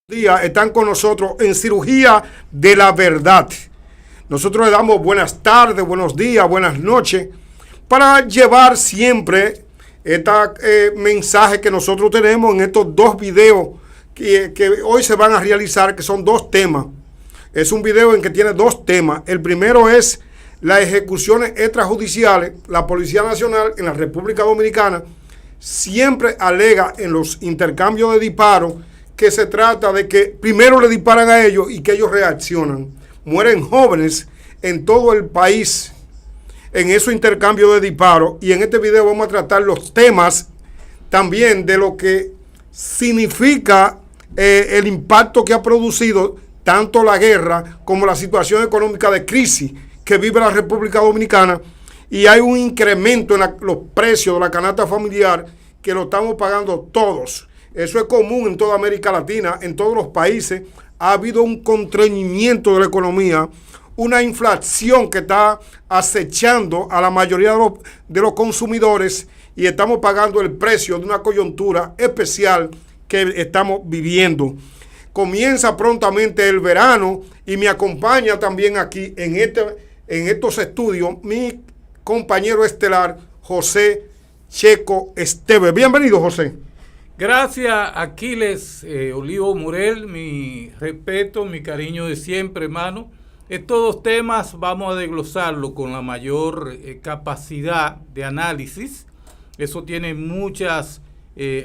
Día están con nosotros en Cirugía de la Verdad. Nosotros le damos buenas tardes, buenos días, buenas noches para llevar siempre este mensaje que nosotros tenemos en estos dos videos que hoy se van a realizar, que son dos temas. Es un video en que tiene dos temas. El primero es las ejecuciones extrajudiciales. La Policía Nacional en la República Dominicana siempre alega en los intercambios de disparos que se trata de que primero le disparan a ellos y que ellos reaccionan. Mueren jóvenes en todo el país en esos intercambios de disparos, y en este video vamos a tratar los temas también de lo que significa el impacto que ha producido tanto la guerra como la situación económica de crisis que vive la República Dominicana, y hay un incremento en los precios de la canasta familiar que lo estamos pagando todos. Eso es común en toda América Latina, en todos los países. Ha habido un contrañimiento de la economía, una inflación que está acechando a la mayoría de los consumidores, y estamos pagando el precio de una coyuntura especial que estamos viviendo. Comienza prontamente el verano y me acompaña también aquí en estos estudios mi compañero estelar José Checo Esteves. Bienvenido, José. Gracias, Aquiles Olivo Morel, mi respeto, mi cariño de siempre, hermano. Estos dos temas vamos a desglosarlo con la mayor capacidad de análisis. Eso tiene muchas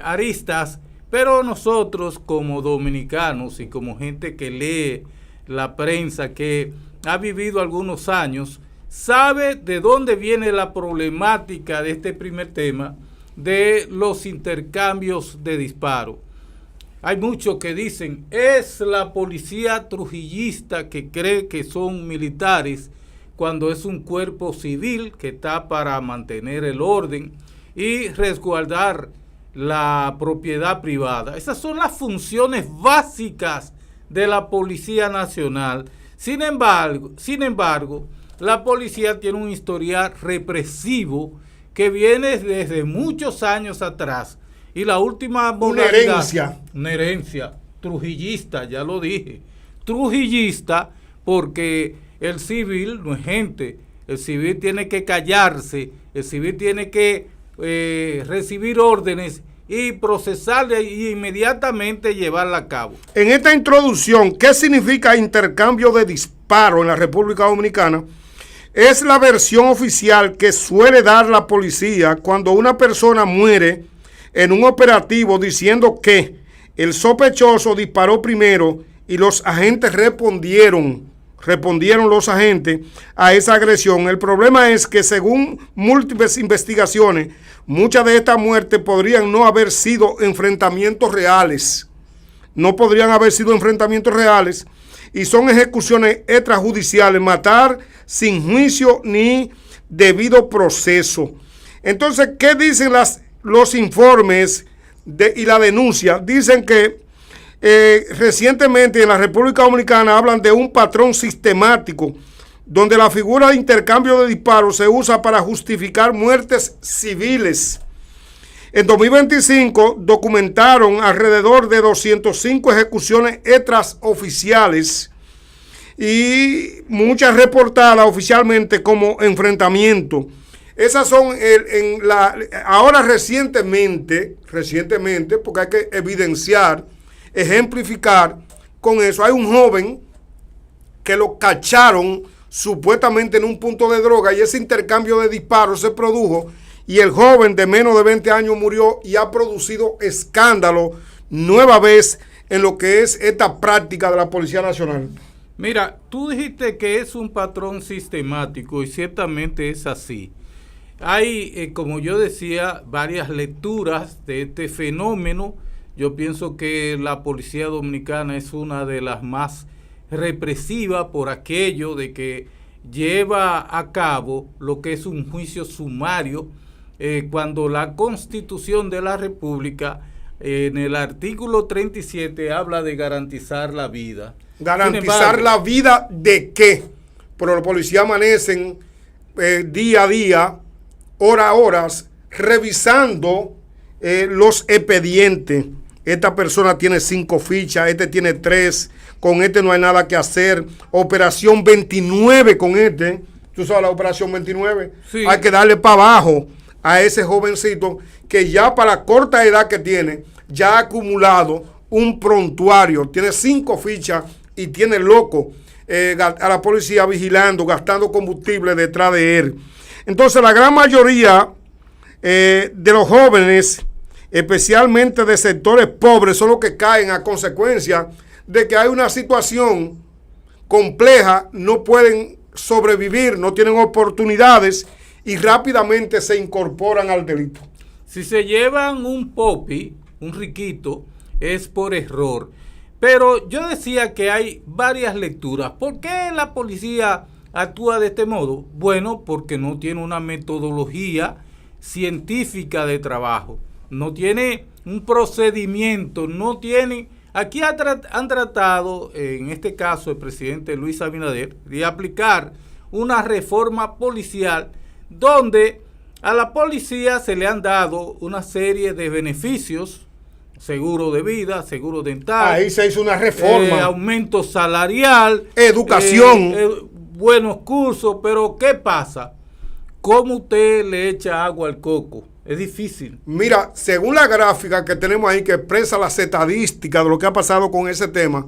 aristas, pero nosotros como dominicanos y como gente que lee la prensa, que ha vivido algunos años, sabe de dónde viene la problemática de este primer tema, de los intercambios de disparos. Hay muchos que dicen, es la policía trujillista que cree que son militares, cuando es un cuerpo civil que está para mantener el orden y resguardar la propiedad privada. Esas son las funciones básicas de la Policía Nacional. Sin embargo, la policía tiene un historial represivo que viene desde muchos años atrás, y la última modalidad, una herencia trujillista, ya lo dije, trujillista, porque el civil no es gente, el civil tiene que callarse, el civil tiene que recibir órdenes y procesarla y inmediatamente llevarla a cabo. En esta introducción, ¿qué significa intercambio de disparos en la República Dominicana? Es la versión oficial que suele dar la policía cuando una persona muere en un operativo, diciendo que el sospechoso disparó primero y los agentes respondieron los agentes a esa agresión. El problema es que, según múltiples investigaciones, muchas de estas muertes podrían no haber sido enfrentamientos reales. No podrían haber sido enfrentamientos reales, y son ejecuciones extrajudiciales, matar sin juicio ni debido proceso. Entonces, ¿qué dicen los informes y la denuncia? Dicen que recientemente en la República Dominicana hablan de un patrón sistemático donde la figura de intercambio de disparos se usa para justificar muertes civiles. En 2025 documentaron alrededor de 205 ejecuciones extraoficiales, y muchas reportadas oficialmente como enfrentamiento. Esas son ahora recientemente, porque hay que evidenciar, ejemplificar con eso. Hay un joven que lo cacharon supuestamente en un punto de droga, y ese intercambio de disparos se produjo, y el joven de menos de 20 años murió, y ha producido escándalo nueva vez en lo que es esta práctica de la Policía Nacional. Mira, tú dijiste que es un patrón sistemático, y ciertamente es así. Hay, como yo decía, varias lecturas de este fenómeno. Yo pienso que la Policía Dominicana es una de las más represivas por aquello de que lleva a cabo lo que es un juicio sumario, cuando la Constitución de la República, en el artículo 37, habla de garantizar la vida. ¿Garantizar la vida de qué? Pero los policías amanecen día a día, hora a horas, revisando los expedientes. esta persona tiene 5 fichas, este tiene 3, con este no hay nada que hacer, operación 29 con este, tú sabes la operación 29, sí. Hay que darle para abajo a ese jovencito que ya para la corta edad que tiene, ya ha acumulado un prontuario, tiene 5 fichas y tiene loco a la policía vigilando, gastando combustible detrás de él. Entonces la gran mayoría de los jóvenes, especialmente de sectores pobres, son los que caen a consecuencia de que hay una situación compleja, no pueden sobrevivir, no tienen oportunidades y rápidamente se incorporan al delito. Si se llevan un popi, un riquito, es por error. Pero yo decía que hay varias lecturas. ¿Por qué la policía actúa de este modo? Bueno, porque no tiene una metodología científica de trabajo. No tiene un procedimiento, no tiene... Aquí han tratado, en este caso el presidente Luis Abinader, de aplicar una reforma policial donde a la policía se le han dado una serie de beneficios, seguro de vida, seguro dental. Ahí se hizo una reforma. Aumento salarial. Educación. Buenos cursos, pero ¿qué pasa? ¿Cómo usted le echa agua al coco? Es difícil. Mira, según la gráfica que tenemos ahí que expresa las estadísticas de lo que ha pasado con ese tema,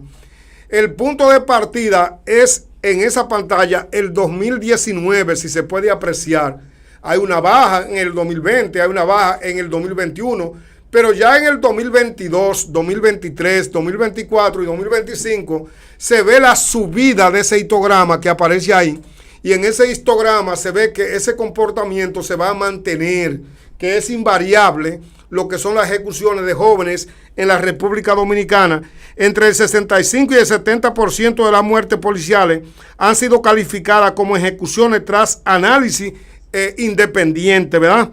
el punto de partida es en esa pantalla el 2019, si se puede apreciar. Hay una baja en el 2020, hay una baja en el 2021, pero ya en el 2022, 2023, 2024 y 2025 se ve la subida de ese histograma que aparece ahí. Y en ese histograma se ve que ese comportamiento se va a mantener, que es invariable lo que son las ejecuciones de jóvenes en la República Dominicana. Entre el 65 y el 70% de las muertes policiales han sido calificadas como ejecuciones tras análisis independiente, ¿verdad?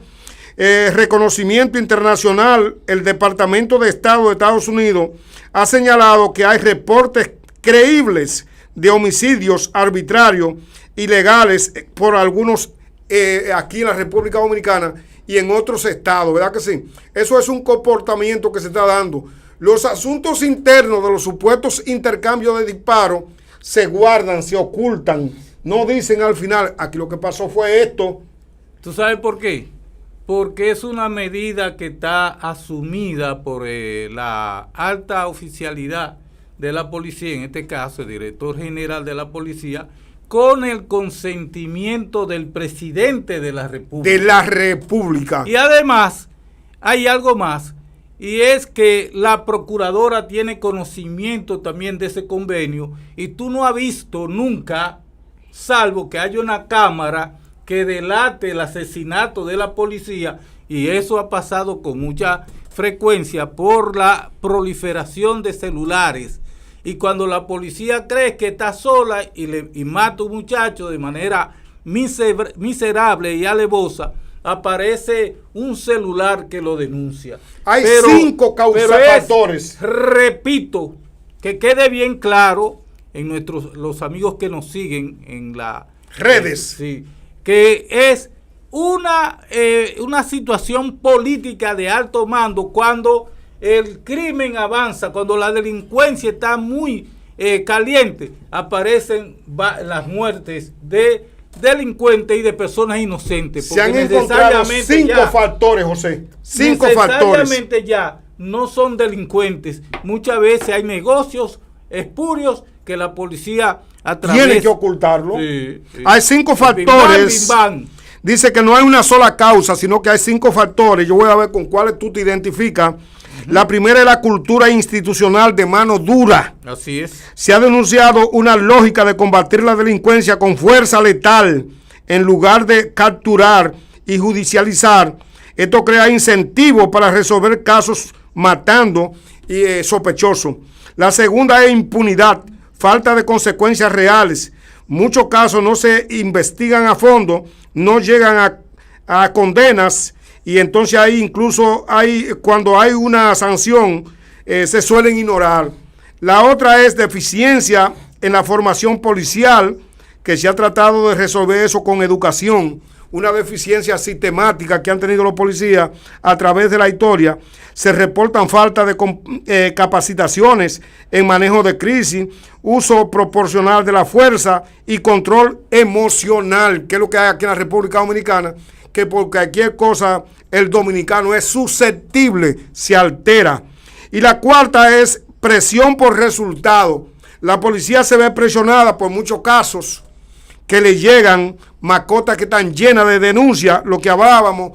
Reconocimiento internacional, el Departamento de Estado de Estados Unidos ha señalado que hay reportes creíbles de homicidios arbitrarios, ilegales por algunos aquí en la República Dominicana y en otros estados, ¿verdad que sí? Eso es un comportamiento que se está dando. Los asuntos internos de los supuestos intercambios de disparos se guardan, se ocultan, no dicen al final, aquí lo que pasó fue esto. ¿Tú sabes por qué? Porque es una medida que está asumida por la alta oficialidad de la policía, en este caso el director general de la policía, con el consentimiento del presidente de la República. De la República. Y además, hay algo más, y es que la procuradora tiene conocimiento también de ese convenio, y tú no has visto nunca, salvo que haya una cámara que delate el asesinato de la policía, y eso ha pasado con mucha frecuencia por la proliferación de celulares. Y cuando la policía cree que está sola y mata a un muchacho de manera miserable y alevosa, aparece un celular que lo denuncia. Hay 5 causafactores. Repito, que quede bien claro en los amigos que nos siguen en las redes. Sí, que es una situación política de alto mando cuando el crimen avanza, cuando la delincuencia está muy caliente, aparecen las muertes de delincuentes y de personas inocentes. Se han encontrado 5 factores, José. 5 factores. Necesariamente ya no son delincuentes. Muchas veces hay negocios espurios que la policía tiene que ocultarlo. Sí. Hay 5 factores. Dice que no hay una sola causa, sino que hay 5 factores. Yo voy a ver con cuáles tú te identificas. La primera es la cultura institucional de mano dura. Así es. Se ha denunciado una lógica de combatir la delincuencia con fuerza letal en lugar de capturar y judicializar. Esto crea incentivos para resolver casos matando y sospechosos. La segunda es impunidad, falta de consecuencias reales. Muchos casos no se investigan a fondo, no llegan a condenas. Y entonces ahí incluso cuando hay una sanción se suelen ignorar. La otra es deficiencia en la formación policial, que se ha tratado de resolver eso con educación. una deficiencia sistemática que han tenido los policías a través de la historia. Se reportan falta de capacitaciones en manejo de crisis, uso proporcional de la fuerza y control emocional, que es lo que hay aquí en la República Dominicana, que por cualquier cosa el dominicano es susceptible, se altera. Y la cuarta es presión por resultado. La policía se ve presionada por muchos casos que le llegan, macotas que están llenas de denuncias, lo que hablábamos.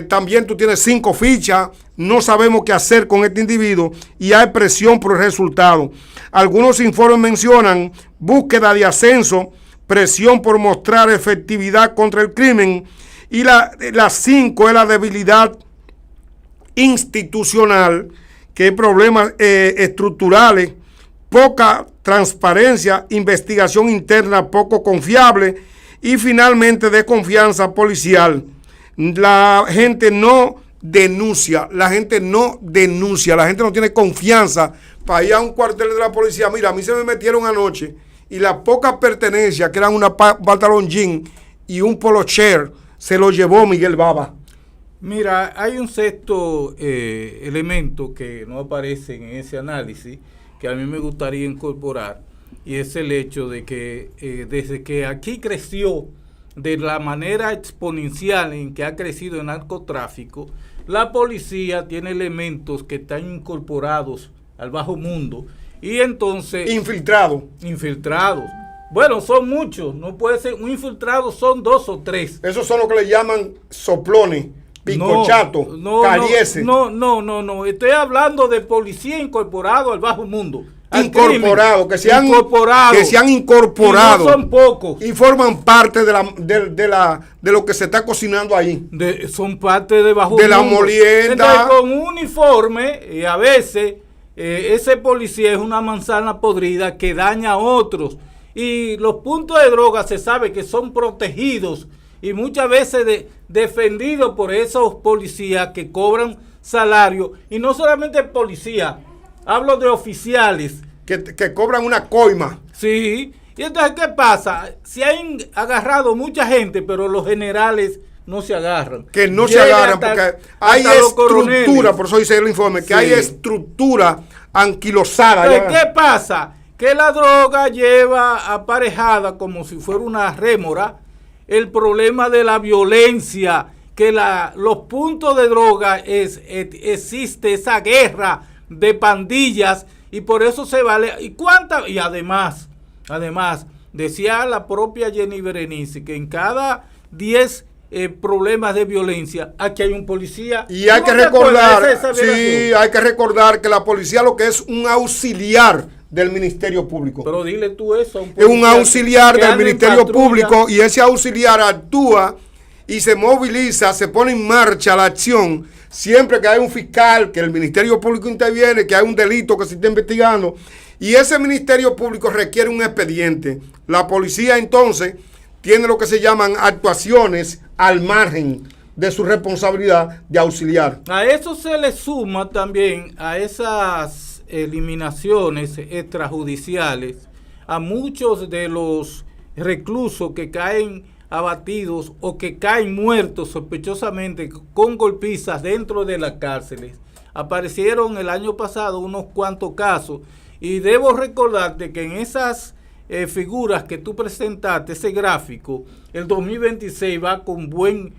También tú tienes 5 fichas, no sabemos qué hacer con este individuo y hay presión por el resultado. Algunos informes mencionan búsqueda de ascenso, presión por mostrar efectividad contra el crimen, y la 5 es la debilidad institucional, que hay problemas estructurales, poca transparencia, investigación interna poco confiable y finalmente desconfianza policial. La gente no denuncia, la gente no tiene confianza para ir a un cuartel de la policía. Mira, a mí se me metieron anoche y la poca pertenencia, que eran una pantalón jean y un polo shirt, se lo llevó Miguel Baba. Mira, hay un sexto elemento que no aparece en ese análisis, que a mí me gustaría incorporar, y es el hecho de que desde que aquí creció de la manera exponencial en que ha crecido el narcotráfico, la policía tiene elementos que están incorporados al bajo mundo y entonces... Infiltrados. Bueno, son muchos, no puede ser un infiltrado, son 2 o 3. Esos son los que le llaman soplones, picochato, carieses. No, estoy hablando de policía incorporado al bajo mundo. Incorporado, que se han incorporado. Y no son pocos. Y forman parte de lo que se está cocinando ahí. Son parte de bajo de mundo. La molienda. Entonces, con un uniforme, y a veces ese policía es una manzana podrida que daña a otros. Y los puntos de droga se sabe que son protegidos y muchas veces defendidos por esos policías que cobran salario. Y no solamente policías, hablo de oficiales. Que cobran una coima. Sí. Y entonces, ¿qué pasa? Se han agarrado mucha gente, pero los generales no se agarran. Que no se agarran porque hay estructura, por eso dice el informe, que hay estructura anquilosada. Entonces, ¿qué pasa? Que la droga lleva aparejada, como si fuera una rémora, el problema de la violencia, que los puntos de droga existe esa guerra de pandillas y por eso se vale. Y además, decía la propia Jenny Berenice que en cada 10 problemas de violencia, aquí hay un policía. Y hay que recordar que la policía lo que es un auxiliar del Ministerio Público. Pero dile tú eso. Es un auxiliar del Ministerio Público y ese auxiliar actúa y se moviliza, se pone en marcha la acción siempre que hay un fiscal, que el Ministerio Público interviene, que hay un delito que se está investigando y ese Ministerio Público requiere un expediente. La policía entonces tiene lo que se llaman actuaciones al margen de su responsabilidad de auxiliar. A eso se le suma también a esas eliminaciones extrajudiciales a muchos de los reclusos que caen abatidos o que caen muertos sospechosamente con golpizas dentro de las cárceles. Aparecieron el año pasado unos cuantos casos y debo recordarte que en esas figuras que tú presentaste, ese gráfico, el 2026 va con buen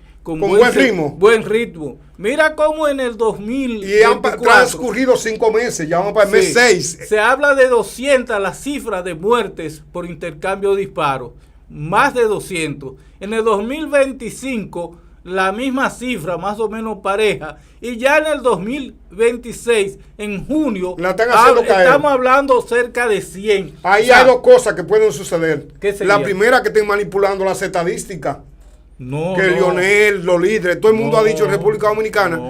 ritmo. Mira cómo en el 2000 y han transcurrido 5 meses, ya vamos para el mes 6. Se habla de 200 las cifras de muertes por intercambio de disparos, más de 200. En el 2025 la misma cifra, más o menos pareja, y ya en el 2026, en junio, estamos hablando cerca de 100. Ahí hay 2 cosas que pueden suceder. La primera, que estén manipulando las estadísticas. Lionel, los líderes, todo el mundo ha dicho en República Dominicana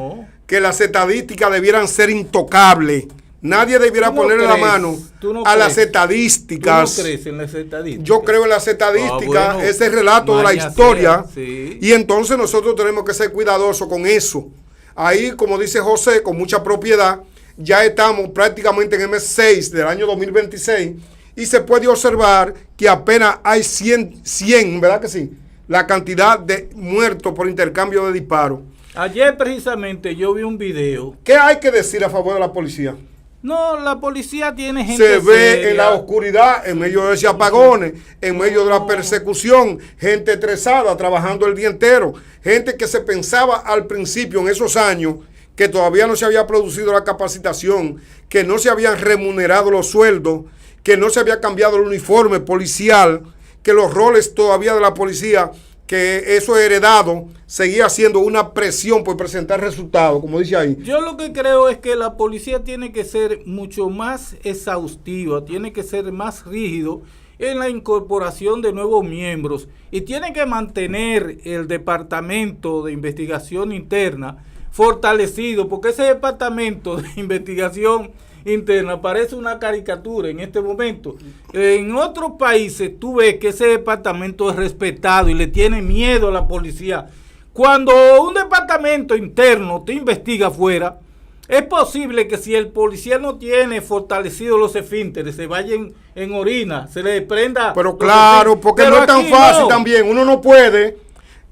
que las estadísticas debieran ser intocables. Nadie debiera ponerle la mano a las estadísticas. ¿Tú no crees en las estadísticas? Yo creo en las estadísticas, ese relato de la historia. Y entonces nosotros tenemos que ser cuidadosos con eso. Ahí, como dice José, con mucha propiedad, ya estamos prácticamente en el mes 6 del año 2026 y se puede observar que apenas hay 100, ¿verdad que sí? la cantidad de muertos por intercambio de disparos. Ayer precisamente yo vi un video. ¿Qué hay que decir a favor de la policía? No, la policía tiene gente Se ve seria. en la oscuridad, en medio de ese apagones, en medio de la persecución, gente estresada, trabajando el día entero, gente que se pensaba al principio, en esos años, que todavía no se había producido la capacitación, que no se habían remunerado los sueldos, que no se había cambiado el uniforme policial, que los roles todavía de la policía, que eso heredado, seguía siendo una presión por presentar resultados, como dice ahí. Yo lo que creo es que la policía tiene que ser mucho más exhaustiva, tiene que ser más rígido en la incorporación de nuevos miembros y tiene que mantener el departamento de investigación interna fortalecido, porque ese departamento de investigación interna parece una caricatura en este momento. En otros países tú ves que ese departamento es respetado y le tiene miedo a la policía. Cuando un departamento interno te investiga afuera, es posible que si el policía no tiene fortalecidos los esfínteres, se vaya en orina, se le desprenda. Pero claro, porque no es tan fácil también. Uno no puede,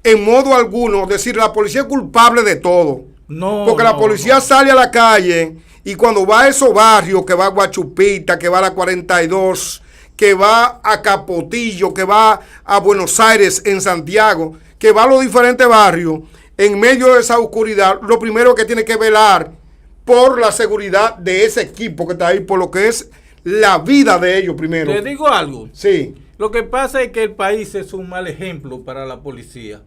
en modo alguno, decir la policía es culpable de todo. No. Porque la policía sale a la calle y cuando va a esos barrios, que va a Guachupita, que va a la 42, que va a Capotillo, que va a Buenos Aires, en Santiago, que va a los diferentes barrios, en medio de esa oscuridad, lo primero que tiene que velar por la seguridad de ese equipo que está ahí, por lo que es la vida de ellos primero. Te digo algo. Sí. Lo que pasa es que el país es un mal ejemplo para la policía.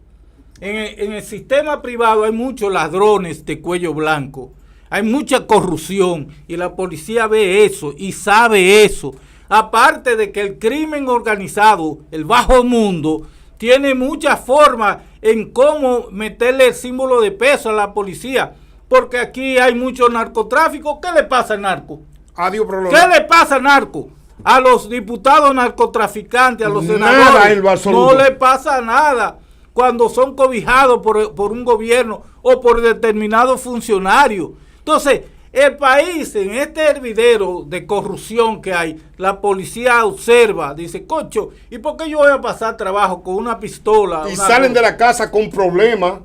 En el sistema privado hay muchos ladrones de cuello blanco. Hay mucha corrupción y la policía ve eso y sabe eso. Aparte de que el crimen organizado, el bajo mundo, tiene muchas formas en cómo meterle el símbolo de peso a la policía. Porque aquí hay mucho narcotráfico. ¿Qué le pasa al narco? Adiós, ¿Qué le pasa al narco? A los diputados narcotraficantes, a los senadores, no le pasa nada cuando son cobijados por un gobierno o por determinados funcionarios. Entonces, el país, en este hervidero de corrupción que hay, la policía observa, dice, cocho, ¿y por qué yo voy a pasar trabajo con una pistola? Y salen de la casa con problemas.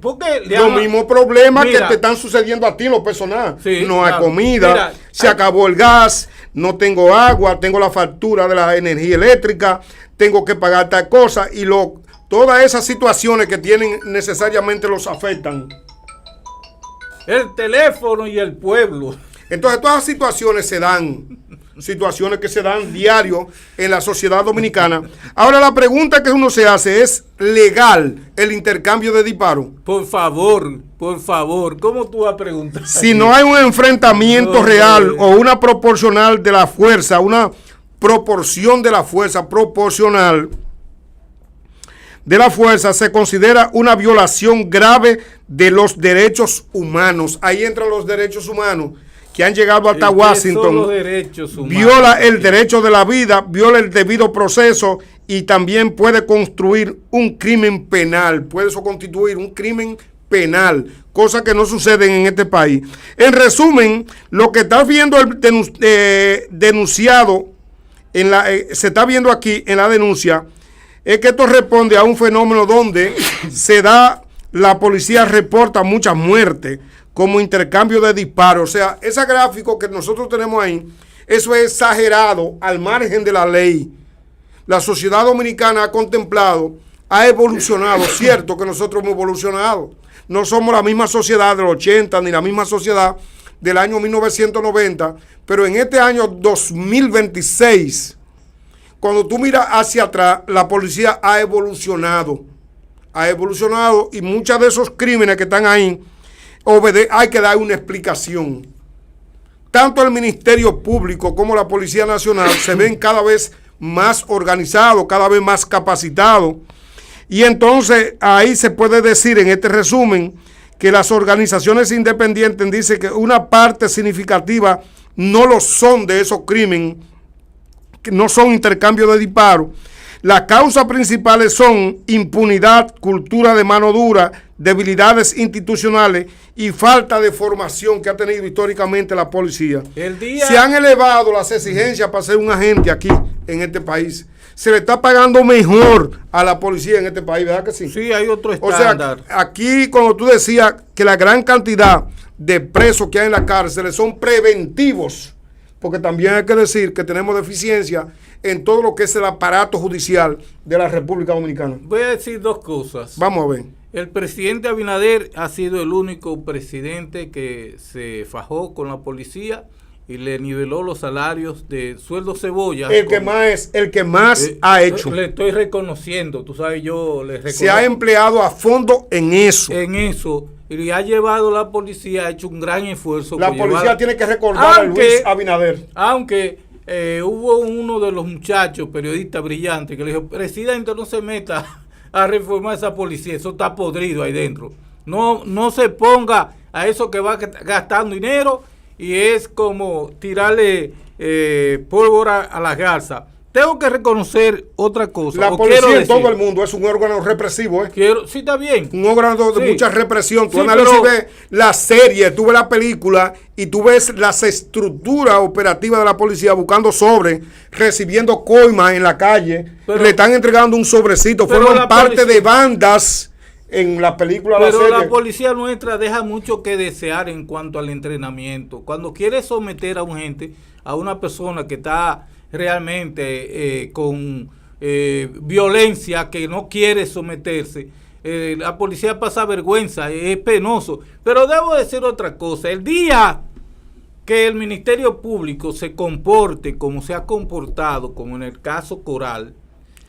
Porque los mismos problemas que te están sucediendo a ti en lo personal. Sí, no hay comida, se acabó el gas, no tengo agua, tengo la factura de la energía eléctrica, tengo que pagar tal cosa y todas esas situaciones que tienen necesariamente los afectan. El teléfono y el pueblo. Entonces todas las situaciones se dan, situaciones que se dan diario en la sociedad dominicana. Ahora la pregunta que uno se hace es, ¿legal el intercambio de disparos? Por favor, ¿cómo tú vas a preguntar? Si no hay un enfrentamiento real o una proporcional de la fuerza, una proporción de la fuerza proporcional de la fuerza, se considera una violación grave de los derechos humanos. Ahí entran los derechos humanos que han llegado hasta Washington. Viola el derecho de la vida, viola el debido proceso y también puede construir un crimen penal. Puede eso constituir un crimen penal, cosa que no sucede en este país. En resumen, lo que está viendo el denunciado, se está viendo aquí en la denuncia, es que esto responde a un fenómeno donde la policía reporta muchas muertes como intercambio de disparos. O sea, ese gráfico que nosotros tenemos ahí, eso es exagerado al margen de la ley. La sociedad dominicana ha contemplado, ha evolucionado, cierto que nosotros hemos evolucionado. No somos la misma sociedad del 80 ni la misma sociedad del año 1990, pero en este año 2026, cuando tú miras hacia atrás, la policía ha evolucionado y muchos de esos crímenes que están ahí, hay que dar una explicación. Tanto el Ministerio Público como la Policía Nacional se ven cada vez más organizados, cada vez más capacitados. Y entonces ahí se puede decir en este resumen que las organizaciones independientes dicen que una parte significativa no lo son de esos crímenes, que no son intercambio de disparos. Las causas principales son impunidad, cultura de mano dura, debilidades institucionales y falta de formación que ha tenido históricamente la policía. Se han elevado las exigencias para ser un agente aquí en este país. Se le está pagando mejor a la policía en este país, ¿verdad que sí? Sí, hay otro estándar. O sea, aquí cuando tú decías que la gran cantidad de presos que hay en la cárcel son preventivos, porque también hay que decir que tenemos deficiencia en todo lo que es el aparato judicial de la República Dominicana. Voy a decir dos cosas. Vamos a ver. El presidente Abinader ha sido el único presidente que se fajó con la policía y le niveló los salarios de sueldo cebolla. El que más ha hecho. Le estoy reconociendo, tú sabes, yo le reconozco. Se ha empleado a fondo en eso. Y ha llevado la policía, ha hecho un gran esfuerzo. La policía tiene que recordar a Luis Abinader. Aunque hubo uno de los muchachos, periodistas brillantes, que le dijo, presidente, no se meta a reformar esa policía, eso está podrido ahí dentro. No se ponga a eso que va gastando dinero y es como tirarle pólvora a las garzas. Tengo que reconocer otra cosa. La policía en todo el mundo es un órgano represivo. Sí, está bien. Un órgano de mucha represión. Tú ves la serie, tú ves la película y tú ves las estructuras operativas de la policía buscando sobre, recibiendo coimas en la calle, le están entregando un sobrecito. Fueron parte de bandas en la película. Pero la policía nuestra deja mucho que desear en cuanto al entrenamiento. Cuando quiere someter a un gente, a una persona que está realmente con violencia, que no quiere someterse, la policía pasa vergüenza, es penoso. Pero debo decir otra cosa, el día que el Ministerio Público se comporte como se ha comportado, como en el caso Coral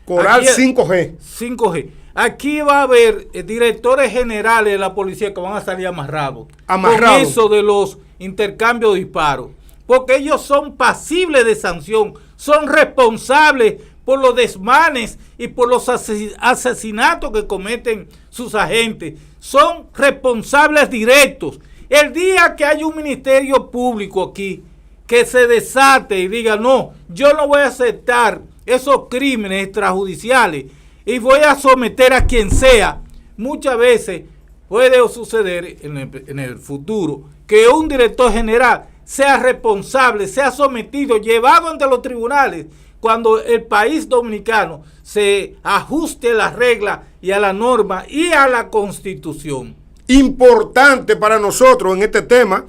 aquí, 5G, aquí va a haber directores generales de la policía que van a salir amarrados. Con eso de los intercambios de disparos, porque ellos son pasibles de sanción, son responsables por los desmanes y por los asesinatos que cometen sus agentes, son responsables directos. El día que haya un ministerio público aquí que se desate y diga, no, yo no voy a aceptar esos crímenes extrajudiciales y voy a someter a quien sea, muchas veces puede suceder en el futuro que un director general sea responsable, sea sometido, llevado ante los tribunales, cuando el país dominicano se ajuste a las reglas y a la norma y a la Constitución. Importante para nosotros en este tema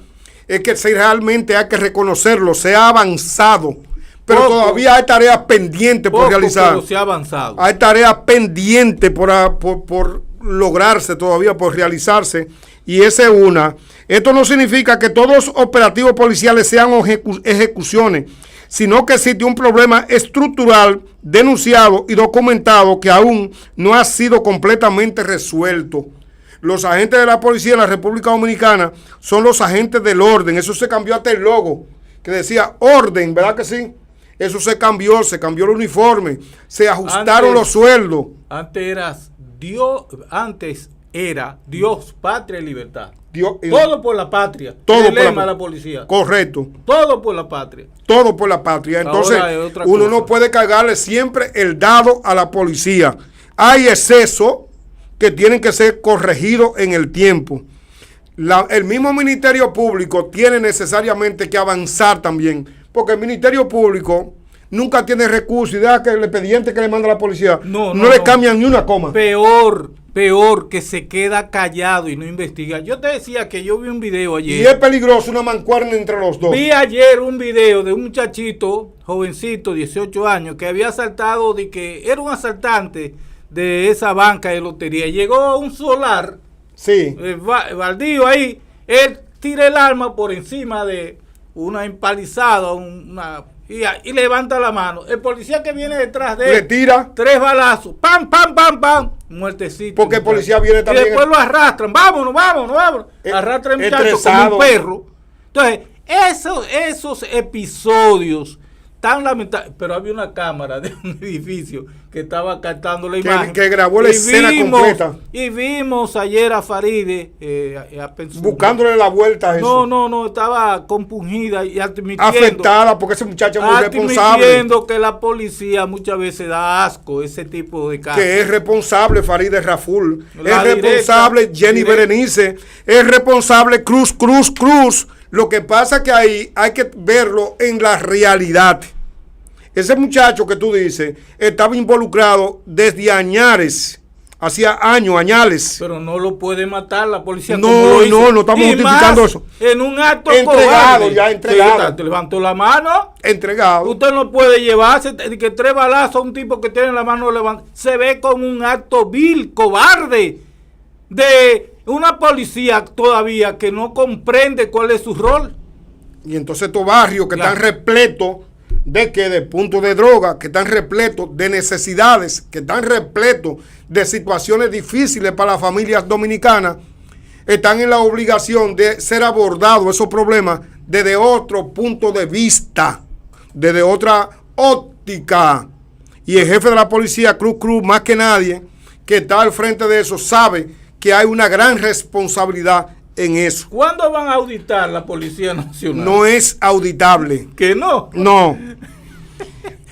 es que realmente hay que reconocerlo, se ha avanzado, pero todavía hay tareas pendientes por realizar. Pero se ha avanzado. Hay tareas pendientes por lograrse todavía, por realizarse, y esa es una. Esto no significa que todos los operativos policiales sean ejecuciones, sino que existe un problema estructural denunciado y documentado que aún no ha sido completamente resuelto. Los agentes de la policía en la República Dominicana son los agentes del orden. Eso se cambió hasta el logo, que decía orden, ¿verdad que sí? Eso se cambió el uniforme, se ajustaron los sueldos. Antes era Dios, patria y libertad. Todo por la patria. Todo el lema de la policía. Correcto. Todo por la patria. Todo por la patria. Entonces, uno no puede cargarle siempre el dado a la policía. Hay excesos que tienen que ser corregidos en el tiempo. El mismo Ministerio Público tiene necesariamente que avanzar también, porque el Ministerio Público nunca tiene recursos y deja que el expediente que le manda la policía no le cambian ni una coma. Peor que se queda callado y no investiga. Yo te decía que yo vi un video ayer. Y es peligroso una mancuerna entre los dos. Vi ayer un video de un muchachito, jovencito, 18 años, que había asaltado, que era un asaltante de esa banca de lotería. Llegó a un solar, baldío ahí, él tira el arma por encima de una empalizada, y levanta la mano. El policía que viene detrás de él le tira 3 balazos, pam, pam, pam, pam, muertecito. Porque el policía viene también. Y después lo arrastran, vámonos. Arrastra el muchacho como un perro. Entonces, esos episodios tan lamentable, pero había una cámara de un edificio que estaba captando la imagen. Que grabó la escena completa. Y vimos ayer a Faride buscándole la vuelta a eso. No, estaba compungida y admitiendo. Afectada porque ese muchacho es muy responsable. Admitiendo que la policía muchas veces da asco ese tipo de casos. Que es responsable Faride Raful, es responsable Jenny Berenice, es responsable Cruz. Lo que pasa es que ahí hay que verlo en la realidad. Ese muchacho que tú dices estaba involucrado desde añares, hacía añales. Pero no lo puede matar la policía. No estamos justificando eso. En un acto entregado, cobarde. ya entregado. Te levantó la mano. Entregado. Usted no puede llevarse que 3 balazos a un tipo que tiene la mano levantada. Se ve como un acto vil, cobarde, de una policía todavía que no comprende cuál es su rol. Y entonces estos barrios que están repletos de puntos de droga, que están repletos de necesidades, que están repletos de situaciones difíciles para las familias dominicanas, están en la obligación de ser abordados esos problemas desde otro punto de vista, desde otra óptica. Y el jefe de la policía, Cruz, más que nadie, que está al frente de eso, sabe que hay una gran responsabilidad en eso. ¿Cuándo van a auditar la Policía Nacional? No es auditable. ¿Que no? No.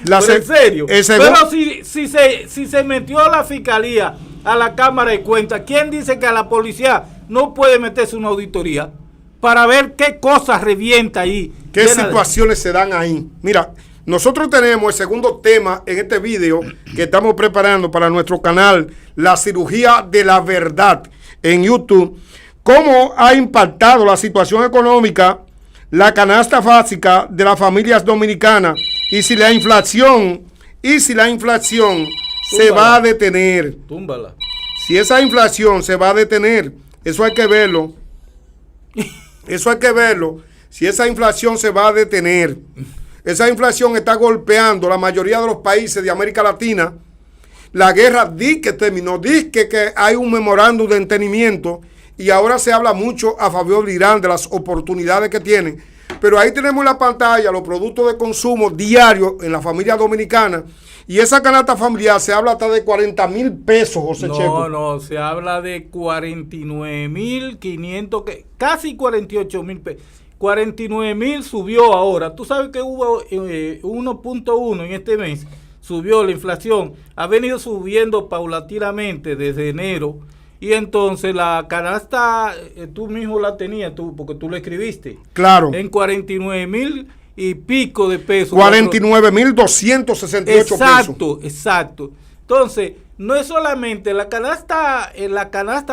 ¿Pero en serio? Pero si se metió la fiscalía a la Cámara de Cuentas, ¿quién dice que a la policía no puede meterse una auditoría para ver qué cosas revienta ahí? ¿Qué situaciones se dan ahí? Mira, nosotros tenemos el segundo tema en este video que estamos preparando para nuestro canal, la cirugía de la verdad en YouTube. ¿Cómo ha impactado la situación económica, la canasta básica de las familias dominicanas? Y si la inflación se va a detener. Túmbala. Si esa inflación se va a detener, eso hay que verlo. Eso hay que verlo. Si esa inflación se va a detener. Esa inflación está golpeando la mayoría de los países de América Latina. La guerra di que terminó, di que hay un memorándum de entendimiento y ahora se habla mucho a favor de Irán de las oportunidades que tienen. Pero ahí tenemos en la pantalla los productos de consumo diarios en la familia dominicana y esa canasta familiar se habla hasta de 40,000 pesos, José Checo. No, se habla de 49,500, casi 48,000 pesos. 49,000 subió ahora. Tú sabes que hubo 1.1 en este mes. Subió la inflación. Ha venido subiendo paulatinamente desde enero. Y entonces la canasta, tú mismo la tenías, porque tú la escribiste. Claro. En 49,000 y pico de pesos. 49,268 pesos. Exacto. Entonces, no es solamente la canasta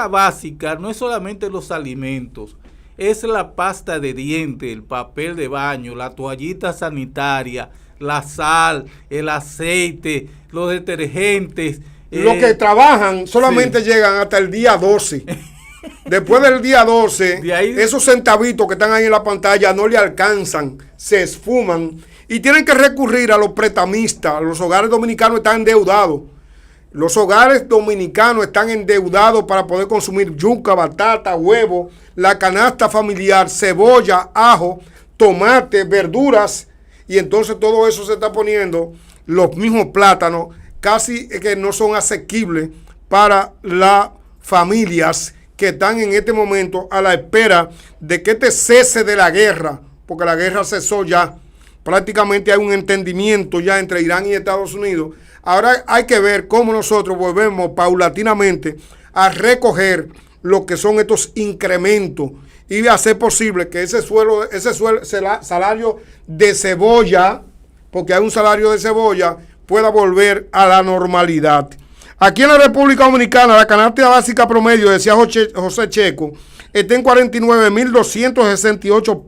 básica, no es solamente los alimentos. Es la pasta de dientes, el papel de baño, la toallita sanitaria, la sal, el aceite, los detergentes. Los que trabajan solamente llegan hasta el día 12. Después del día 12, esos centavitos que están ahí en la pantalla no le alcanzan, se esfuman y tienen que recurrir a los prestamistas. Los hogares dominicanos están endeudados. Los hogares dominicanos están endeudados para poder consumir yuca, batata, huevo, la canasta familiar, cebolla, ajo, tomate, verduras. Y entonces todo eso se está poniendo, los mismos plátanos, casi que no son asequibles para las familias que están en este momento a la espera de que este cese de la guerra, porque la guerra cesó ya. Prácticamente hay un entendimiento ya entre Irán y Estados Unidos. Ahora hay que ver cómo nosotros volvemos paulatinamente a recoger lo que son estos incrementos y hacer posible que ese salario de cebolla, porque hay un salario de cebolla, pueda volver a la normalidad. Aquí en la República Dominicana, la canasta básica promedio, decía José Checo, está en 49,268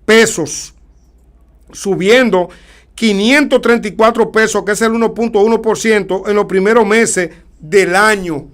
pesos, subiendo 534 pesos, que es el 1.1% en los primeros meses del año.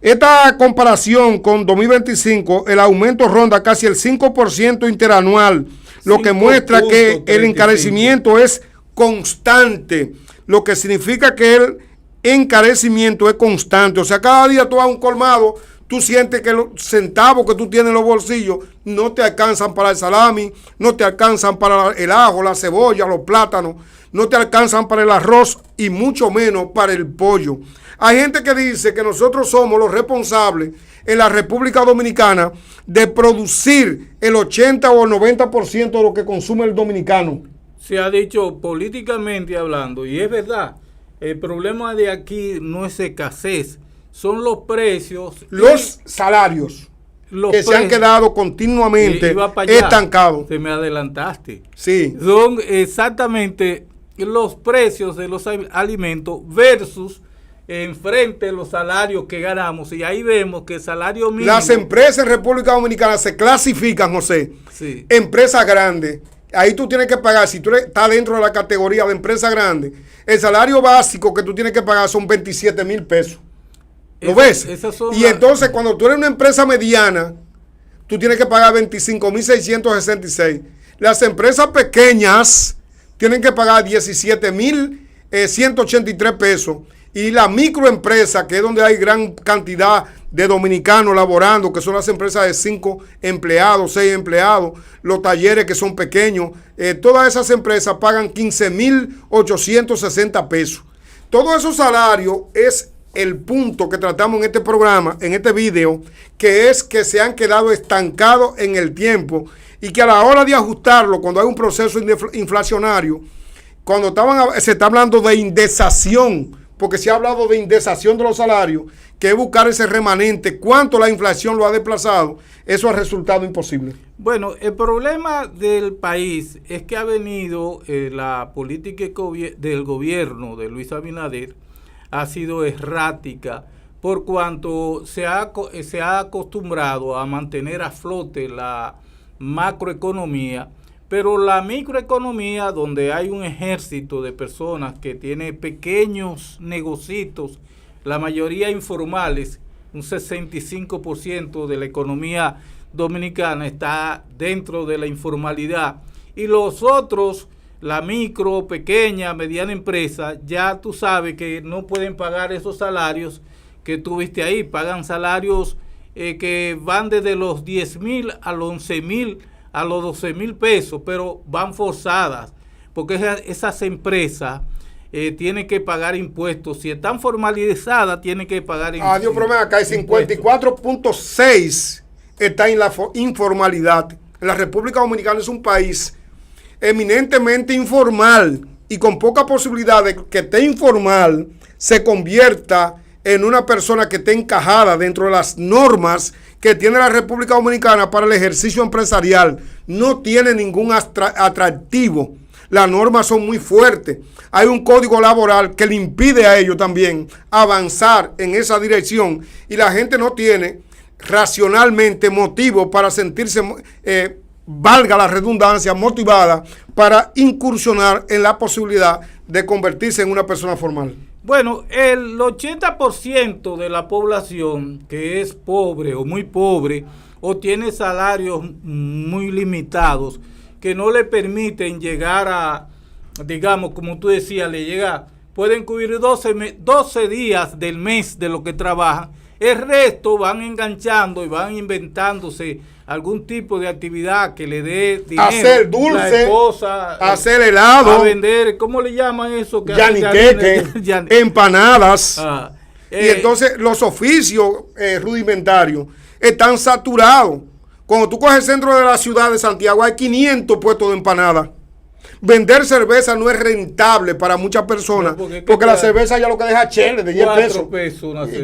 Esta comparación con 2025, el aumento ronda casi el 5% interanual, lo que muestra que el encarecimiento es constante, lo que significa que el encarecimiento es constante. O sea, cada día tú vas a un colmado, tú sientes que los centavos que tú tienes en los bolsillos no te alcanzan para el salami, no te alcanzan para el ajo, la cebolla, los plátanos, no te alcanzan para el arroz y mucho menos para el pollo. Hay gente que dice que nosotros somos los responsables en la República Dominicana de producir el 80 o el 90% de lo que consume el dominicano. Se ha dicho políticamente hablando, y es verdad, el problema de aquí no es escasez, son los precios. Los salarios que se han quedado continuamente estancados. Te me adelantaste. Sí. Son exactamente los precios de los alimentos versus enfrente los salarios que ganamos. Y ahí vemos que el salario mínimo... Las empresas en República Dominicana se clasifican, José, sí, empresas grandes. Ahí tú tienes que pagar, si tú estás dentro de la categoría de empresa grande, el salario básico que tú tienes que pagar son 27,000 pesos. ¿Lo ves? Y entonces cuando tú eres una empresa mediana, tú tienes que pagar 25,666. Las empresas pequeñas tienen que pagar 17,183 pesos. Y la microempresa, que es donde hay gran cantidad de dominicanos laborando, que son las empresas de 5 empleados, 6 empleados, los talleres que son pequeños, todas esas empresas pagan 15,860 pesos. Todos esos salarios es el punto que tratamos en este programa, en este video, que es que se han quedado estancados en el tiempo y que a la hora de ajustarlo, cuando hay un proceso inflacionario, cuando se está hablando de indexación, porque se ha hablado de indexación de los salarios, que es buscar ese remanente, cuánto la inflación lo ha desplazado, eso ha resultado imposible. Bueno, el problema del país es que ha venido la política del gobierno de Luis Abinader ha sido errática por cuanto se ha acostumbrado a mantener a flote la macroeconomía, pero la microeconomía, donde hay un ejército de personas que tiene pequeños negocios, la mayoría informales, un 65% de la economía dominicana está dentro de la informalidad, y los otros, la micro, pequeña, mediana empresa, ya tú sabes que no pueden pagar esos salarios que tú viste ahí, pagan salarios que van desde los 10,000 a los 11,000, a los 12,000 pesos, pero van forzadas, porque esas empresas tienen que pagar impuestos. Si están formalizadas, tienen que pagar impuestos. Dios, pero acá hay 54,6 está en la informalidad. La República Dominicana es un país eminentemente informal y con poca posibilidad de que esté informal se convierta en una persona que esté encajada dentro de las normas que tiene la República Dominicana para el ejercicio empresarial. No tiene ningún atractivo. Las normas son muy fuertes. Hay un código laboral que le impide a ellos también avanzar en esa dirección y la gente no tiene racionalmente motivo para sentirse, valga la redundancia, motivada para incursionar en la posibilidad de convertirse en una persona formal. Bueno, el 80% de la población que es pobre o muy pobre o tiene salarios muy limitados que no le permiten llegar a, digamos, como tú decías, pueden cubrir 12 días del mes de lo que trabajan. El resto van enganchando y van inventándose algún tipo de actividad que le dé dinero. Hacer dulce, la esposa, hacer helado, a vender, ¿cómo le llaman eso? Yaniqueque, empanadas. Y entonces los oficios rudimentarios están saturados. Cuando tú coges el centro de la ciudad de Santiago, hay 500 puestos de empanadas. Vender cerveza no es rentable para muchas personas, no, porque la cerveza ya lo que deja chele de 10 pesos.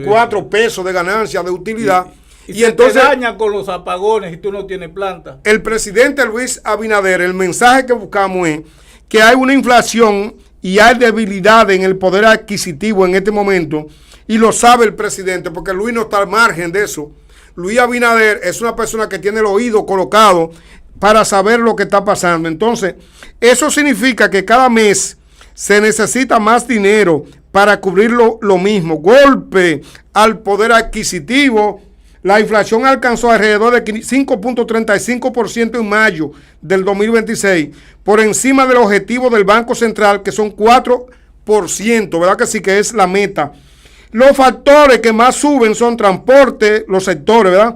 4 pesos de ganancia, de utilidad. Y entonces te daña con los apagones y tú no tienes planta. El presidente Luis Abinader, el mensaje que buscamos es que hay una inflación y hay debilidad en el poder adquisitivo en este momento, y lo sabe el presidente, porque Luis no está al margen de eso. Luis Abinader es una persona que tiene el oído colocado para saber lo que está pasando. Entonces, eso significa que cada mes se necesita más dinero para cubrir lo mismo. Golpe al poder adquisitivo. La inflación alcanzó alrededor de 5.35% en mayo del 2026, por encima del objetivo del Banco Central, que son 4%, ¿verdad que sí que es la meta? Los factores que más suben son transporte, los sectores, ¿verdad?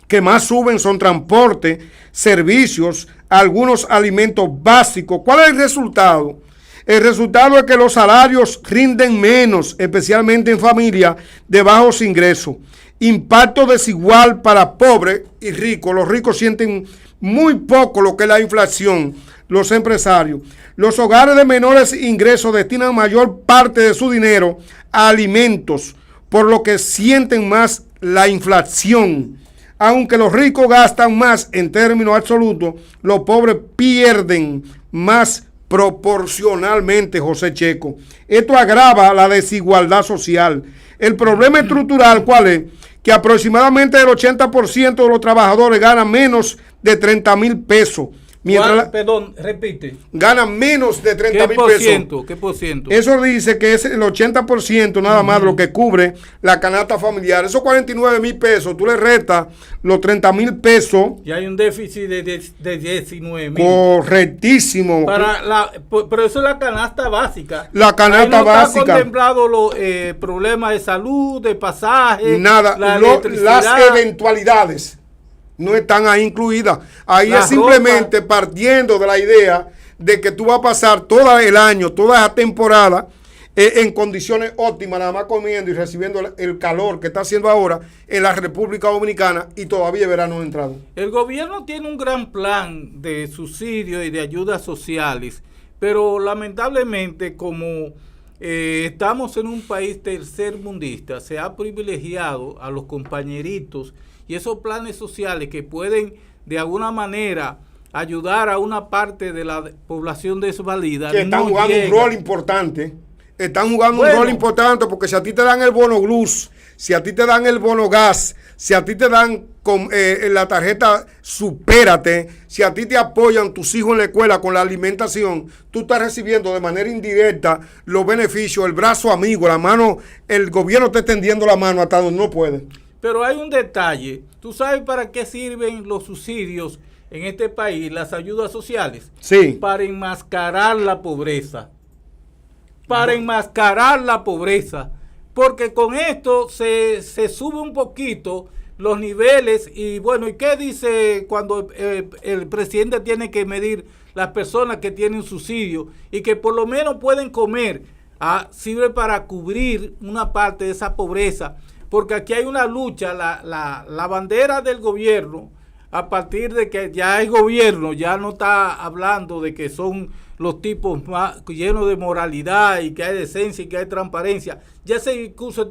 Que más suben son transporte, servicios, algunos alimentos básicos. ¿Cuál es el resultado? El resultado es que los salarios rinden menos, especialmente en familias de bajos ingresos. Impacto desigual para pobres y ricos. Los ricos sienten muy poco lo que es la inflación. Los empresarios. Los hogares de menores ingresos destinan mayor parte de su dinero a alimentos, por lo que sienten más la inflación. Aunque los ricos gastan más en términos absolutos, los pobres pierden más proporcionalmente, José Checo. Esto agrava la desigualdad social. El problema estructural, ¿cuál es? Que aproximadamente el 80% de los trabajadores ganan menos de 30,000 pesos. Perdón, repite. Ganan menos de 30,000 pesos. ¿Qué por ciento? Eso dice que es el 80% nada más lo que cubre la canasta familiar. Esos 49,000 pesos, tú le restas los 30,000 pesos. Y hay un déficit de 19,000. Correctísimo. Pero eso es la canasta básica. La canasta básica. Está contemplado los problemas de salud, de pasaje. Nada, las eventualidades no están ahí incluidas. Ahí es simplemente partiendo de la idea de que tú vas a pasar todo el año, toda esa temporada en condiciones óptimas, nada más comiendo y recibiendo el calor que está haciendo ahora en la República Dominicana, y todavía el verano no ha entrado. El gobierno tiene un gran plan de subsidios y de ayudas sociales, pero lamentablemente como estamos en un país tercermundista, se ha privilegiado a los compañeritos y esos planes sociales que pueden de alguna manera ayudar a una parte de la población desvalida. Que están jugando un rol importante. Están jugando un rol importante, porque si a ti te dan el bono luz, si a ti te dan el bono gas, si a ti te dan la tarjeta Supérate, si a ti te apoyan tus hijos en la escuela con la alimentación, tú estás recibiendo de manera indirecta los beneficios, el brazo amigo, la mano, el gobierno está extendiendo la mano hasta donde no puede. Pero hay un detalle. ¿Tú sabes para qué sirven los subsidios en este país, las ayudas sociales? Sí. Para enmascarar la pobreza. Para enmascarar la pobreza. Porque con esto se sube un poquito los niveles. Y bueno, ¿y qué dice cuando el presidente tiene que medir las personas que tienen subsidio y que por lo menos pueden comer? Sirve para cubrir una parte de esa pobreza. Porque aquí hay una lucha, la bandera del gobierno, a partir de que ya es gobierno, ya no está hablando de que son los tipos más llenos de moralidad y que hay decencia y que hay transparencia. Ya ese discurso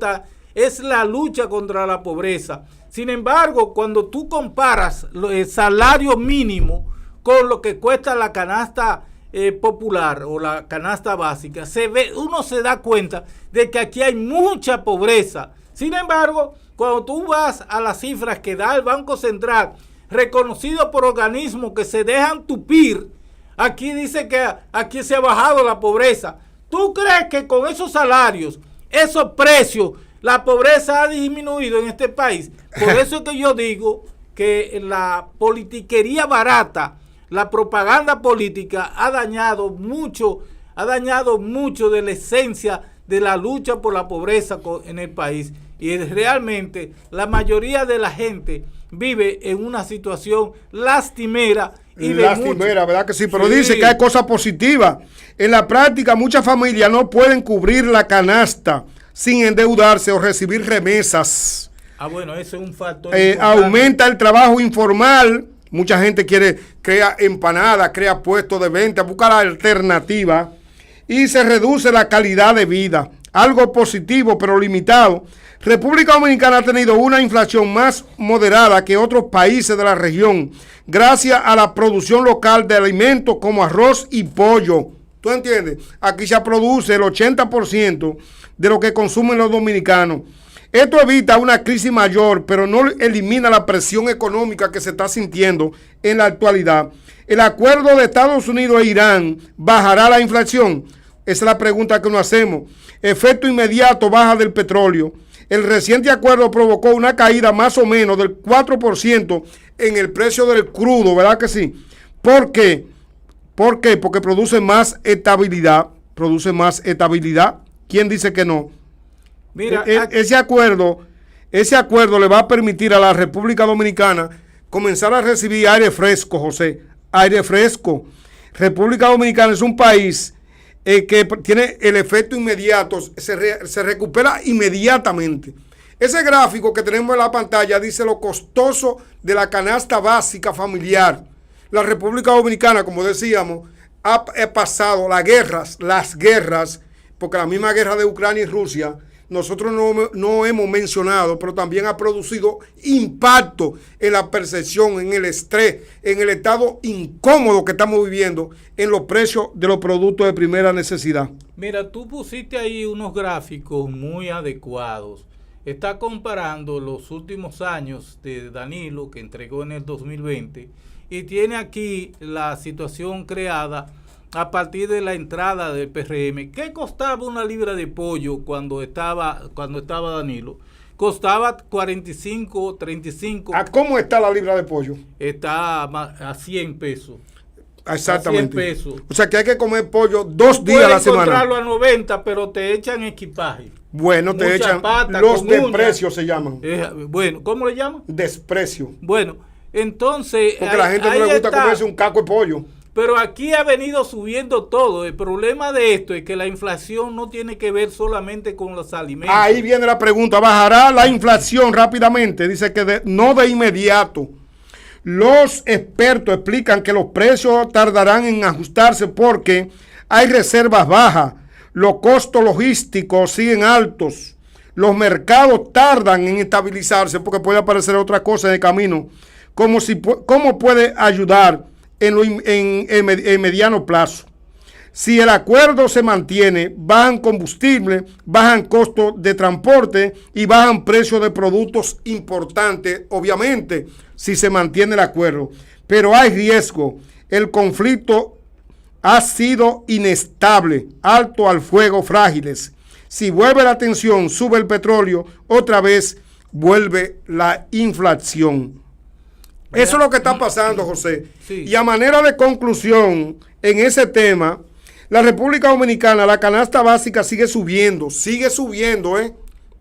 es la lucha contra la pobreza. Sin embargo, cuando tú comparas el salario mínimo con lo que cuesta la canasta popular o la canasta básica, uno se da cuenta de que aquí hay mucha pobreza. Sin embargo, cuando tú vas a las cifras que da el Banco Central, reconocido por organismos que se dejan tupir, aquí dice que aquí se ha bajado la pobreza. ¿Tú crees que con esos salarios, esos precios, la pobreza ha disminuido en este país? Por eso es que yo digo que la politiquería barata, la propaganda política ha dañado mucho de la esencia de la lucha por la pobreza en el país. Y realmente la mayoría de la gente vive en una situación lastimera. ¿Verdad que sí? Pero sí, dice que hay cosas positivas. En la práctica, muchas familias no pueden cubrir la canasta sin endeudarse o recibir remesas. Bueno, ese es un factor. Aumenta el trabajo informal. Mucha gente crea empanadas, crea puestos de venta, busca la alternativa. Y se reduce la calidad de vida. Algo positivo, pero limitado. República Dominicana ha tenido una inflación más moderada que otros países de la región, gracias a la producción local de alimentos como arroz y pollo. ¿Tú entiendes? Aquí se produce el 80% de lo que consumen los dominicanos. Esto evita una crisis mayor, pero no elimina la presión económica que se está sintiendo en la actualidad. ¿El acuerdo de Estados Unidos e Irán bajará la inflación? Esa es la pregunta que nos hacemos. Efecto inmediato, baja del petróleo. El reciente acuerdo provocó una caída más o menos del 4% en el precio del crudo, ¿verdad que sí? ¿Por qué? ¿Por qué? Porque produce más estabilidad. ¿Quién dice que no? Mira, ese acuerdo le va a permitir a la República Dominicana comenzar a recibir aire fresco, José, aire fresco. República Dominicana es un país que tiene el efecto inmediato, se recupera inmediatamente. Ese gráfico que tenemos en la pantalla dice lo costoso de la canasta básica familiar. La República Dominicana, como decíamos, ha pasado las guerras, porque la misma guerra de Ucrania y Rusia, nosotros no hemos mencionado, pero también ha producido impacto en la percepción, en el estrés, en el estado incómodo que estamos viviendo, en los precios de los productos de primera necesidad. Mira, tú pusiste ahí unos gráficos muy adecuados. Está comparando los últimos años de Danilo, que entregó en el 2020, y tiene aquí la situación creada a partir de la entrada del PRM. ¿Qué costaba una libra de pollo cuando estaba Danilo? Costaba 45, 35. ¿A cómo está la libra de pollo? Está a 100 pesos. Exactamente. A 100 pesos. O sea que hay que comer pollo 2 días a la semana. Puedes encontrarlo a 90, pero te echan equipaje. Bueno, te echan los desprecios, se llaman. Bueno, ¿cómo le llaman? Desprecio. Bueno, entonces... Porque a la gente no le gusta comerse un caco de pollo. Pero aquí ha venido subiendo todo. El problema de esto es que la inflación no tiene que ver solamente con los alimentos. Ahí viene la pregunta. ¿Bajará la inflación rápidamente? Dice que no de inmediato. Los expertos explican que los precios tardarán en ajustarse porque hay reservas bajas. Los costos logísticos siguen altos. Los mercados tardan en estabilizarse porque puede aparecer otra cosa en el camino. ¿Cómo puede ayudar en mediano plazo? Si el acuerdo se mantiene, bajan combustible, bajan costos de transporte y bajan precios de productos importantes, obviamente, si se mantiene el acuerdo. Pero hay riesgo. El conflicto ha sido inestable, alto al fuego, frágiles. Si vuelve la tensión, sube el petróleo, otra vez vuelve la inflación. Eso es lo que está pasando, José. Sí. Y a manera de conclusión, en ese tema, la República Dominicana, la canasta básica sigue subiendo,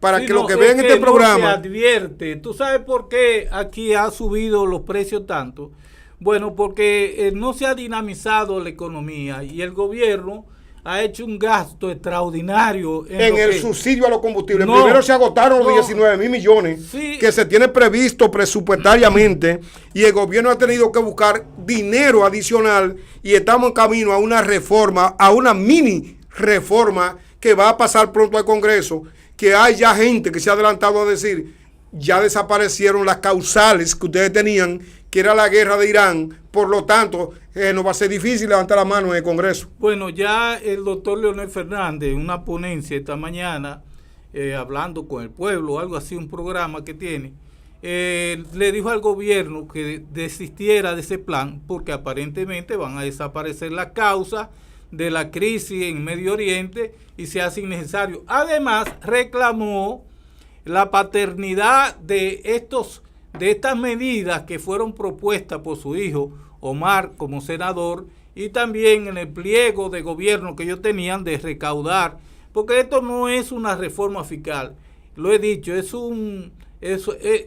para sí, que los que ven este programa... No se advierte. ¿Tú sabes por qué aquí ha subido los precios tanto? Bueno, porque no se ha dinamizado la economía y el gobierno ha hecho un gasto extraordinario en el subsidio a los combustibles. Primero se agotaron los 19,000 millones que se tiene previsto presupuestariamente y el gobierno ha tenido que buscar dinero adicional y estamos en camino a una reforma, a una mini reforma que va a pasar pronto al Congreso, que hay ya gente que se ha adelantado a decir, ya desaparecieron las causales que ustedes tenían, que era la guerra de Irán, por lo tanto, nos va a ser difícil levantar la mano en el Congreso. Bueno, ya el doctor Leonel Fernández, en una ponencia esta mañana, hablando con el pueblo, algo así, un programa que tiene, le dijo al gobierno que desistiera de ese plan, porque aparentemente van a desaparecer las causas de la crisis en Medio Oriente y se hace innecesario. Además, reclamó la paternidad de estas medidas que fueron propuestas por su hijo Omar como senador y también en el pliego de gobierno que ellos tenían de recaudar, porque esto no es una reforma fiscal, lo he dicho,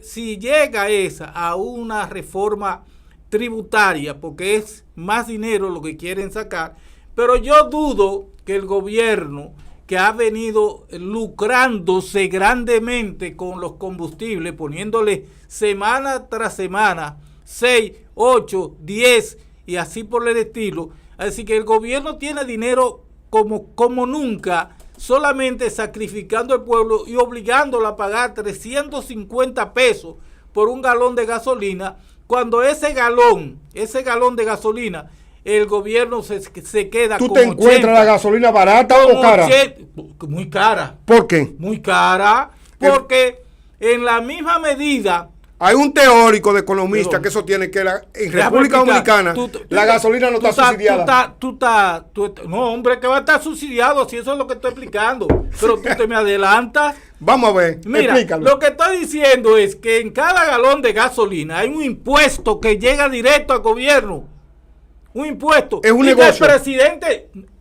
si llega a una reforma tributaria, porque es más dinero lo que quieren sacar, pero yo dudo que el gobierno, que ha venido lucrándose grandemente con los combustibles, poniéndole semana tras semana 6, 8, 10 y así por el estilo. Así que el gobierno tiene dinero como nunca, solamente sacrificando al pueblo y obligándolo a pagar 350 pesos por un galón de gasolina, cuando ese galón de gasolina, el gobierno se queda con 80. ¿Tú te encuentras la gasolina barata o cara? Muy cara. ¿Por qué? Muy cara, porque en la misma medida... Hay un teórico de economista que sostiene que en República Dominicana la gasolina no está subsidiada. No, hombre, que va a estar subsidiado, si eso es lo que estoy explicando. Pero tú te me adelantas. Vamos a ver, mira, explícalo. Lo que estoy diciendo es que en cada galón de gasolina hay un impuesto que llega directo al gobierno. Un impuesto. Es un negocio.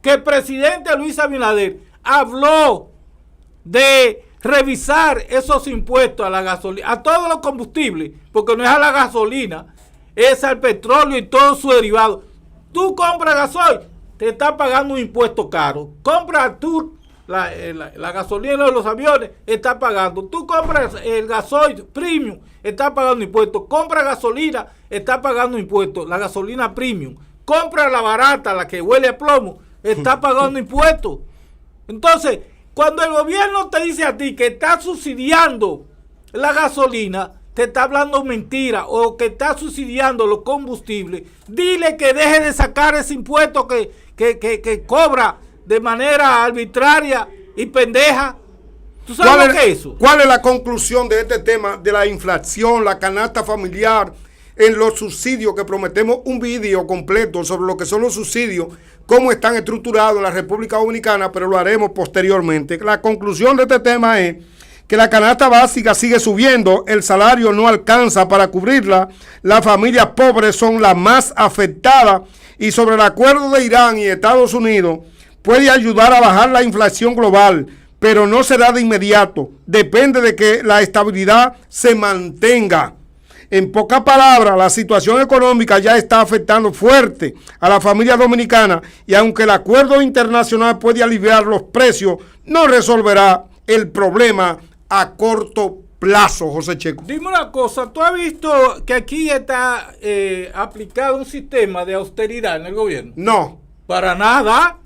Que el presidente Luis Abinader habló de revisar esos impuestos a la gasolina, a todos los combustibles, porque no es a la gasolina, es al petróleo y todo su derivado. Tú compras gasoil, te estás pagando un impuesto caro. Compras tú la gasolina de los aviones, estás pagando. Tú compras el gasoil premium, estás pagando impuestos. Compras gasolina, estás pagando impuestos. La gasolina premium. Compras la barata, la que huele a plomo, estás pagando impuestos. Entonces, cuando el gobierno te dice a ti que está subsidiando la gasolina, te está hablando mentira, o que está subsidiando los combustibles, dile que deje de sacar ese impuesto que cobra de manera arbitraria y pendeja. ¿Tú sabes lo que es eso? ¿Cuál es la conclusión de este tema de la inflación, la canasta familiar, en los subsidios que prometemos un vídeo completo sobre lo que son los subsidios, cómo están estructurados en la República Dominicana, pero lo haremos posteriormente? La conclusión de este tema es que la canasta básica sigue subiendo, el salario no alcanza para cubrirla, las familias pobres son las más afectadas y sobre el acuerdo de Irán y Estados Unidos puede ayudar a bajar la inflación global, pero no será de inmediato, depende de que la estabilidad se mantenga. En pocas palabras, la situación económica ya está afectando fuerte a la familia dominicana y aunque el acuerdo internacional puede aliviar los precios, no resolverá el problema a corto plazo, José Checo. Dime una cosa, ¿tú has visto que aquí está aplicado un sistema de austeridad en el gobierno? No. Para nada.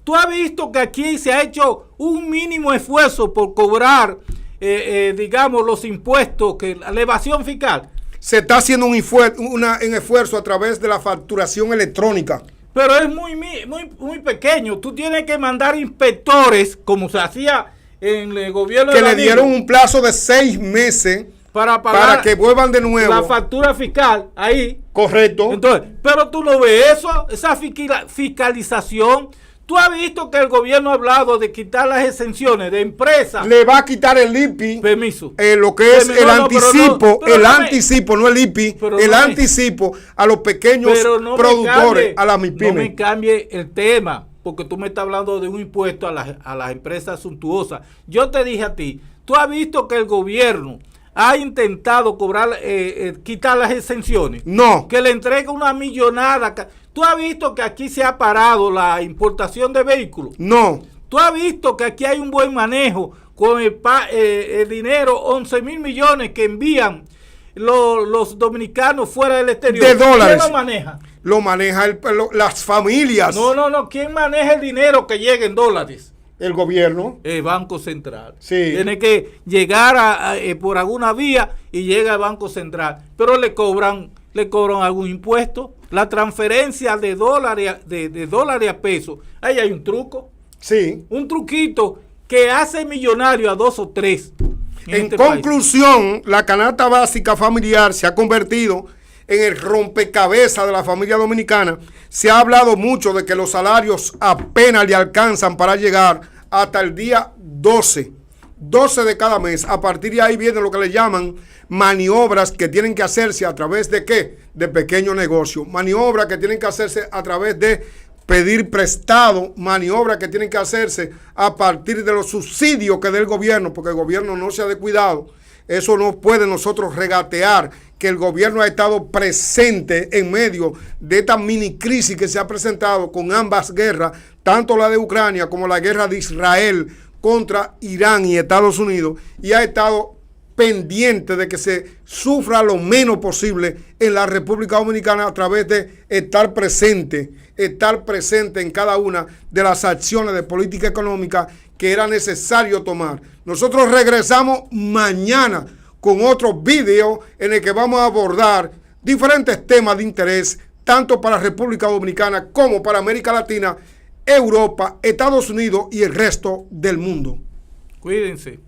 ¿Tú has visto que aquí se ha hecho un mínimo esfuerzo por cobrar, digamos, los impuestos, que la evasión fiscal? Se está haciendo un esfuerzo a través de la facturación electrónica. Pero es muy pequeño. Tú tienes que mandar inspectores, como se hacía en el gobierno que le dieron un plazo de 6 meses para que vuelvan de nuevo la factura fiscal ahí. Correcto. Entonces, pero tú no ves eso, esa fiscalización. Tú has visto que el gobierno ha hablado de quitar las exenciones de empresas. Le va a quitar el IPI. Permiso. Lo que es el anticipo, no el IPI, el anticipo a los pequeños productores, a las MIPYMES. No me cambie el tema, porque tú me estás hablando de un impuesto a las empresas suntuosas. Yo te dije a ti, tú has visto que el gobierno ha intentado quitar las exenciones. No. Que le entrega una millonada. ¿Tú has visto que aquí se ha parado la importación de vehículos? No. ¿Tú has visto que aquí hay un buen manejo con el dinero, 11,000 millones que envían los dominicanos fuera del exterior? De dólares. ¿Quién lo maneja? Lo maneja las familias. No. ¿Quién maneja el dinero que llega en dólares? El gobierno. El Banco Central. Sí. Tiene que llegar por alguna vía y llega al Banco Central. Pero le cobran algún impuesto. La transferencia de dólares a pesos. Ahí hay un truco. Sí. Un truquito que hace millonario a 2 o 3. En conclusión, la canasta básica familiar se ha convertido en el rompecabezas de la familia dominicana. Se ha hablado mucho de que los salarios apenas le alcanzan para llegar hasta el día 12 de cada mes. A partir de ahí viene lo que le llaman maniobras que tienen que hacerse a través de ¿qué? De pequeños negocios. Maniobras que tienen que hacerse a través de pedir prestado, maniobras que tienen que hacerse a partir de los subsidios que dé el gobierno, porque el gobierno no se ha descuidado. Eso no puede nosotros regatear que el gobierno ha estado presente en medio de esta mini crisis que se ha presentado con ambas guerras, tanto la de Ucrania como la guerra de Israel contra Irán y Estados Unidos, y ha estado pendiente de que se sufra lo menos posible en la República Dominicana a través de estar presente en cada una de las acciones de política económica que era necesario tomar. Nosotros regresamos mañana con otro video en el que vamos a abordar diferentes temas de interés, tanto para la República Dominicana como para América Latina, Europa, Estados Unidos y el resto del mundo. Cuídense.